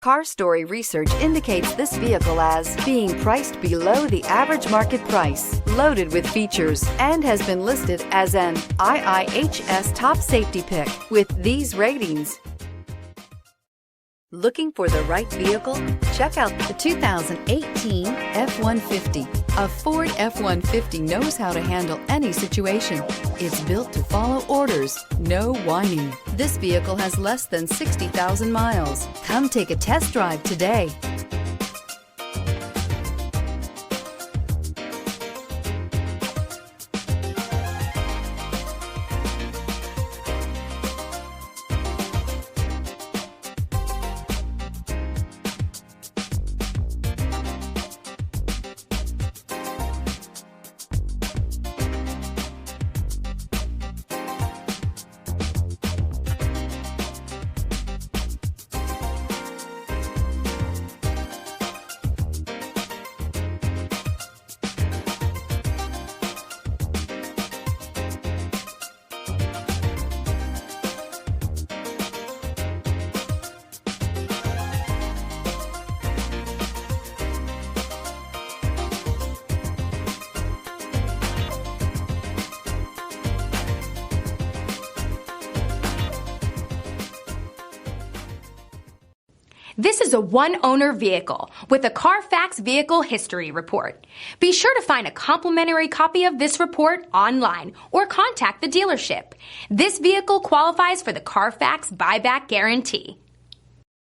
Car Story research indicates this vehicle as being priced below the average market price, loaded with features, and has been listed as an IIHS top safety pick with these ratings. Looking for the right vehicle? Check out the 2018 F-150. A Ford F-150 knows how to handle any situation. It's built to follow orders, no whining. This vehicle has less than 60,000 miles. Come take a test drive today. This is a one-owner vehicle with a Carfax Vehicle History Report. Be sure to find a complimentary copy of this report online or contact the dealership. This vehicle qualifies for the Carfax Buyback Guarantee.